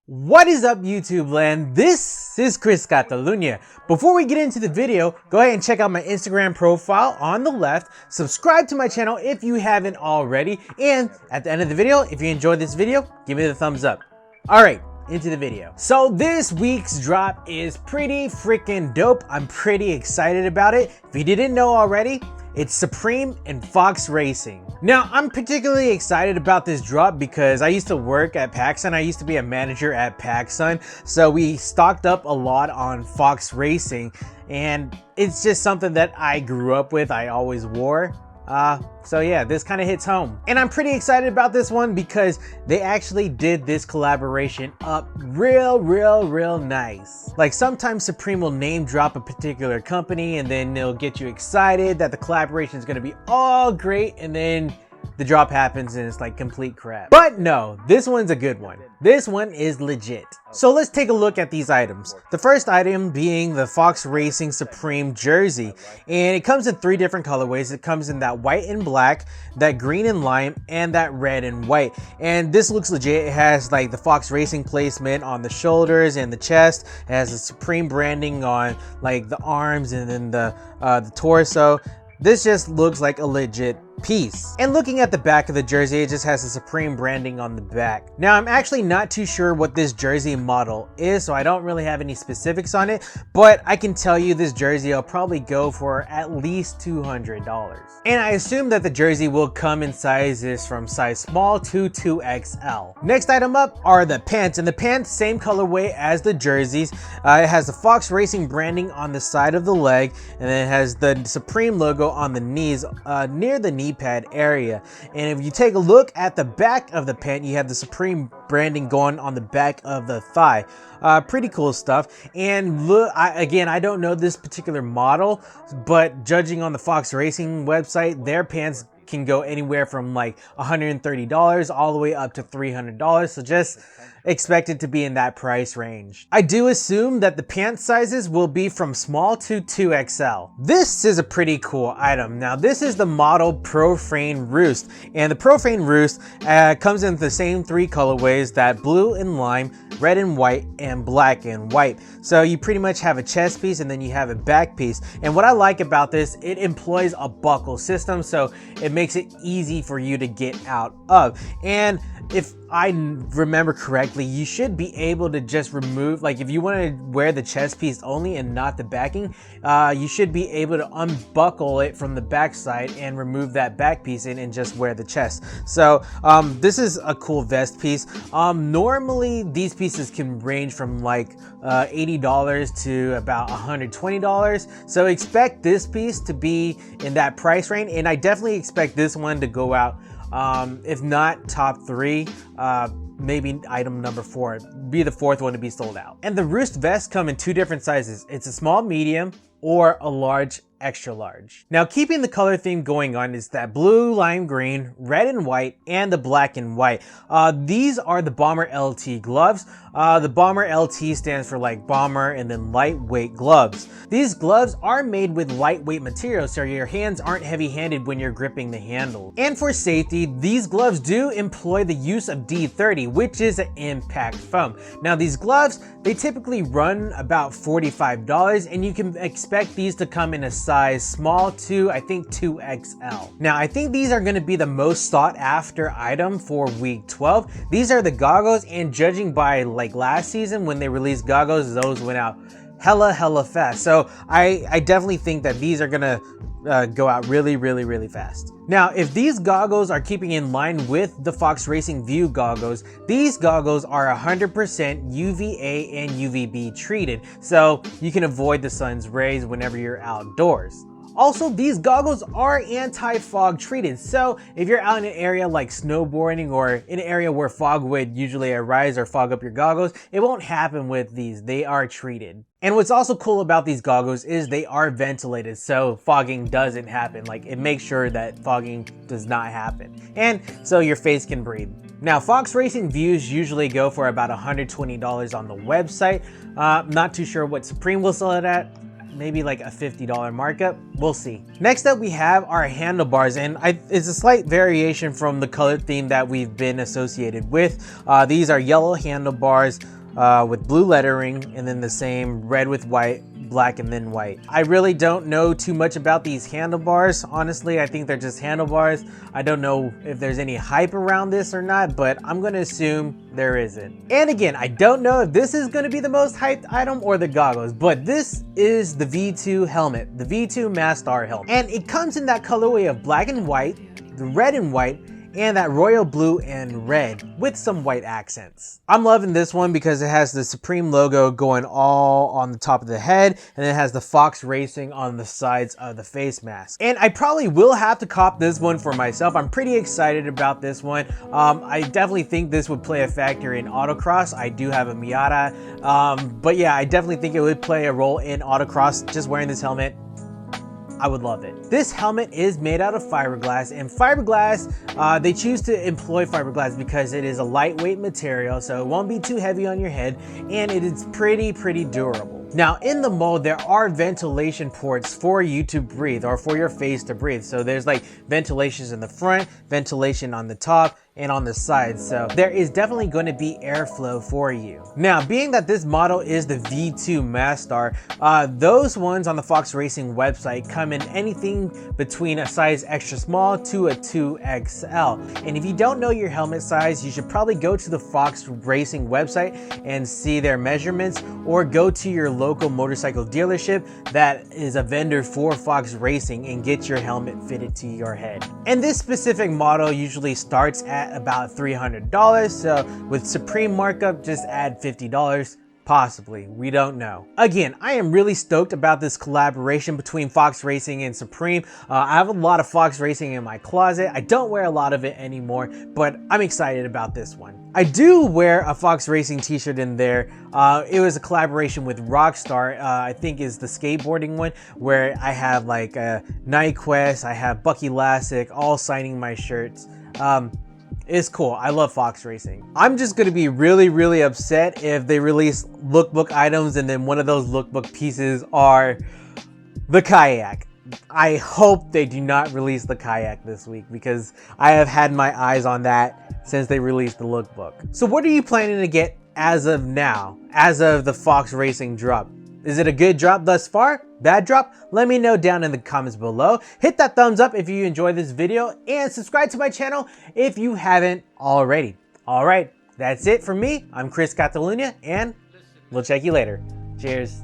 What is up, YouTube land? This is Chris Catalunya. Before we get into the video, go ahead and check out my Instagram profile on the left. Subscribe to my channel if you haven't already. And at the end of the video, if you enjoyed this video, give me the thumbs up. All right, into the video. So this week's drop is pretty freaking dope. I'm pretty excited about it. If you didn't know already, it's Supreme and Fox Racing. Now, I'm particularly excited about this drop because I used to work at PacSun. I used to be a manager at PacSun. So we stocked up a lot on Fox Racing, and it's just something that I grew up with. I always wore. So yeah, this kind of hits home. And I'm pretty excited about this one because they actually did this collaboration up real nice. Like sometimes Supreme will name drop a particular company and then they'll get you excited that the collaboration is going to be all great, and then the drop happens and it's like complete crap. But no, this one's a good one. This one is legit. So let's take a look at these items. The first item being the Fox Racing Supreme jersey. And it comes in 3 different colorways. It comes in that white and black, that green and lime, and that red and white. And this looks legit. It has like the Fox Racing placement on the shoulders and the chest. It has the Supreme branding on like the arms and then the torso. This just looks like a legit piece. And looking at the back of the jersey, it just has the Supreme branding on the back. Now, I'm actually not too sure what this jersey model is, so I don't really have any specifics on it, but I can tell you this jersey will probably go for at least $200. And I assume that the jersey will come in sizes from size small to 2XL. Next item up are the pants, and the pants, same colorway as the jerseys. It has the Fox Racing branding on the side of the leg, and then it has the Supreme logo on the knees, near the knee pad area. And if you take a look at the back of the pant, you have the Supreme branding going on the back of the thigh. Pretty cool stuff. And look, I don't know this particular model, but judging on the Fox Racing website, their pants can go anywhere from like $130 all the way up to $300. So just expect it to be in that price range. I do assume that the pant sizes will be from small to 2XL. This is a pretty cool item. Now, this is the model Profane Roost, and the Profane Roost comes in the same 3 colorways, that blue and lime, red and white, and black and white. So you pretty much have a chest piece and then you have a back piece. And what I like about this, it employs a buckle system, so it makes it easy for you to get out of. And if I remember correctly, you should be able to just remove, like if you want to wear the chest piece only and not the backing, you should be able to unbuckle it from the back side and remove that back piece and just wear the chest. So this is a cool vest piece. Normally these pieces can range from like $80 to about $120. So expect this piece to be in that price range, and I definitely expect this one to go out. If not top 3, maybe item number 4, be the 4th one to be sold out. And the Roost vests come in 2 different sizes. It's a small medium or a large extra large. Now, keeping the color theme going on is that blue, lime green, red and white, and the black and white. These are the Bomber LT gloves. The Bomber LT stands for like bomber and then lightweight gloves. These gloves are made with lightweight material, so your hands aren't heavy-handed when you're gripping the handle. And for safety, these gloves do employ the use of D30, which is an impact foam. Now, these gloves, they typically run about $45, and you can expect these to come in a size small to, I think, 2XL. Now, I think these are going to be the most sought after item for week 12. These are the goggles, and judging by like last season when they released goggles, those went out hella fast. So I definitely think that these are gonna go out really fast. Now, if these goggles are keeping in line with the Fox Racing View goggles, these goggles are 100% UVA and UVB treated, so you can avoid the sun's rays whenever you're outdoors. Also, these goggles are anti-fog treated, so if you're out in an area like snowboarding or in an area where fog would usually arise or fog up your goggles, it won't happen with these. They are treated. And what's also cool about these goggles is they are ventilated, so fogging doesn't happen. Like, it makes sure that fogging does not happen. And so your face can breathe. Now, Fox Racing views usually go for about $120 on the website. Not too sure what Supreme will sell it at. Maybe like a $50 markup. We'll see. Next up, we have our handlebars, and it's a slight variation from the color theme that we've been associated with. These are yellow handlebars with blue lettering, and then the same red with white, black, and then white. I really don't know too much about these handlebars. Honestly, I think they're just handlebars. I don't know if there's any hype around this or not, but I'm gonna assume there isn't. And again, I don't know if this is gonna be the most hyped item or the goggles, but this is the V2 helmet, the V2 Mastar helmet. And it comes in that colorway of black and white, the red and white, and that royal blue and red with some white accents. I'm loving this one because it has the Supreme logo going all on the top of the head, and it has the Fox Racing on the sides of the face mask. And I probably will have to cop this one for myself. I'm pretty excited about this one. I definitely think this would play a factor in autocross. I do have a Miata, but yeah, I definitely think it would play a role in autocross. Just wearing this helmet, I would love it. This helmet is made out of fiberglass, and fiberglass, they choose to employ fiberglass because it is a lightweight material, so it won't be too heavy on your head, and it is pretty durable. Now, in the mold, there are ventilation ports for you to breathe, or for your face to breathe. So there's like ventilations in the front, ventilation on the top, and on the sides, so there is definitely going to be airflow for you. Now, being that this model is the V2 Mastar, those ones on the Fox Racing website come in anything between a size extra small to a 2XL. And if you don't know your helmet size, you should probably go to the Fox Racing website and see their measurements, or go to your local motorcycle dealership that is a vendor for Fox Racing and get your helmet fitted to your head. And this specific model usually starts at about $300, so with Supreme markup, just add $50. Possibly, we don't know. Again, I am really stoked about this collaboration between Fox Racing and Supreme. I have a lot of Fox Racing in my closet. I don't wear a lot of it anymore, but I'm excited about this one. I do wear a Fox Racing t-shirt in there. It was a collaboration with Rockstar, I think is the skateboarding one, where I have like Nyquist, I have Bucky Lasek, all signing my shirts. It's cool. I love Fox Racing. I'm just going to be really upset if they release lookbook items and then one of those lookbook pieces are the kayak. I hope they do not release the kayak this week, because I have had my eyes on that since they released the lookbook. So what are you planning to get as of now, as of the Fox Racing drop? Is it a good drop thus far? Bad drop? Let me know down in the comments below. Hit that thumbs up if you enjoyed this video, and subscribe to my channel if you haven't already. All right, that's it for me. I'm Chris Catalunya, and we'll check you later. Cheers.